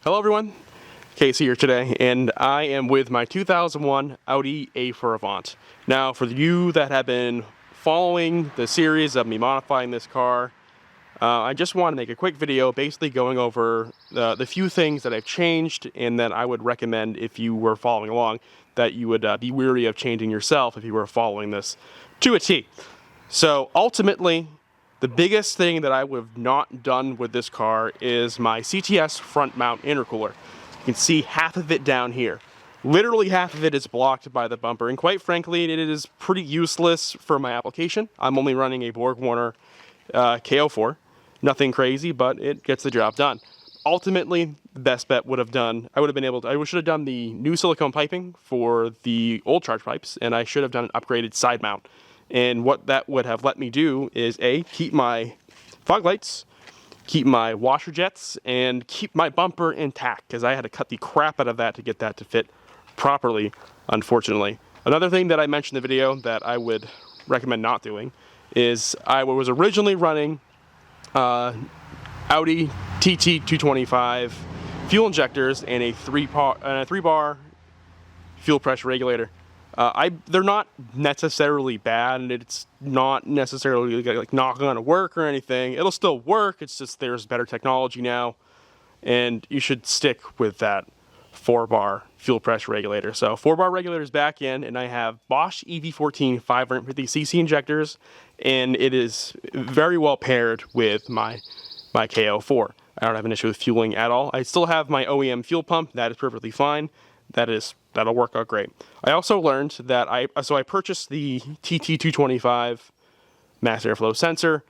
Hello everyone, Casey here today, and I am with my 2001 Audi A4 Avant. Now, for you that have been following the series of me modifying this car, I just want to make a quick video basically going over the few things that I've changed and that I would recommend if you were following along, that you would be wary of changing yourself if you were following this to a T. So ultimately, the biggest thing that I would have not done with this car is my CTS front mount intercooler. You can see half of it down here. Literally half of it is blocked by the bumper, and quite frankly, it is pretty useless for my application. I'm only running a BorgWarner KO4. Nothing crazy, but it gets the job done. Ultimately, the best bet would have done, I should have done the new silicone piping for the old charge pipes, and I should have done an upgraded side mount. And what that would have let me do is keep my fog lights, keep my washer jets, and keep my bumper intact, because I had to cut the crap out of that to get that to fit properly, unfortunately. Another thing that I mentioned in the video that I would recommend not doing is I was originally running Audi TT225 fuel injectors and a three bar fuel pressure regulator. They're not necessarily bad, and it's not necessarily like not going to work or anything. It'll still work, it's just there's better technology now, and you should stick with that 4-bar fuel pressure regulator. So 4-bar regulator is back in, and I have Bosch EV14 550cc injectors, and it is very well paired with my KO4. I don't have an issue with fueling at all. I still have my OEM fuel pump. That is perfectly fine. That'll work out great. I also learned that I purchased the TT225 mass airflow sensor,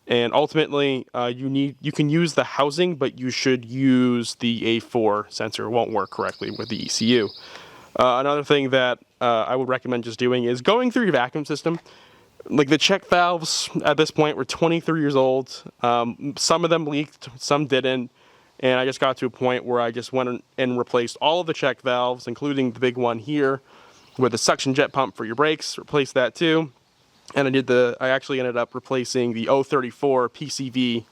and ultimately you can use the housing, but you should use the A4 sensor. It won't work correctly with the ECU. Another thing that I would recommend just doing is going through your vacuum system. Like the check valves at this point were 23 years old. Some of them leaked, some didn't. And I just got to a point where I just went and replaced all of the check valves, including the big one here with the suction jet pump for your brakes, replaced that too. And I actually ended up replacing the 034 PCV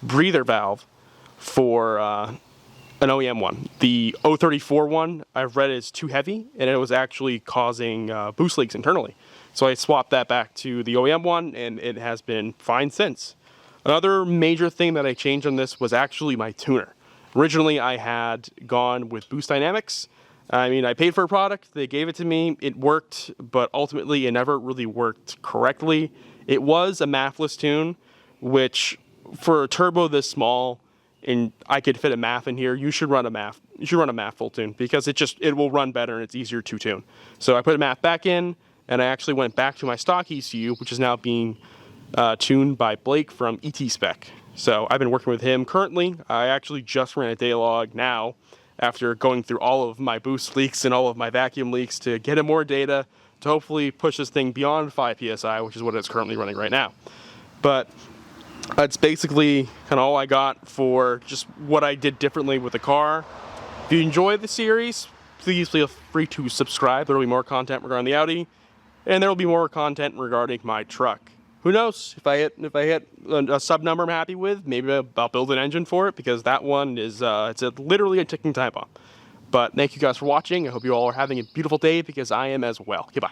breather valve for an OEM one. The 034 one, I've read is too heavy, and it was actually causing boost leaks internally. So I swapped that back to the OEM one, and it has been fine since. Another major thing that I changed on this was actually my tuner. Originally, I had gone with Boost Dynamics. I mean, I paid for a product, they gave it to me, it worked, but ultimately it never really worked correctly. It was a MAF-less tune, which for a turbo this small, and I could fit a MAF in here, you should run a MAF. You should run a MAF full tune, because it will run better and it's easier to tune. So I put a MAF back in, and I actually went back to my stock ECU, which is now being tuned by Blake from ET Spec. So I've been working with him currently. I actually just ran a day log now after going through all of my boost leaks and all of my vacuum leaks to get him more data to hopefully push this thing beyond 5 PSI, which is what it's currently running right now. But that's basically kind of all I got for just what I did differently with the car. If you enjoy the series, please feel free to subscribe. There will be more content regarding the Audi, and there will be more content regarding my truck. Who knows, if I hit a sub number I'm happy with, maybe I'll build an engine for it, because that one is literally a ticking time bomb. But thank you guys for watching. I hope you all are having a beautiful day, because I am as well. Goodbye.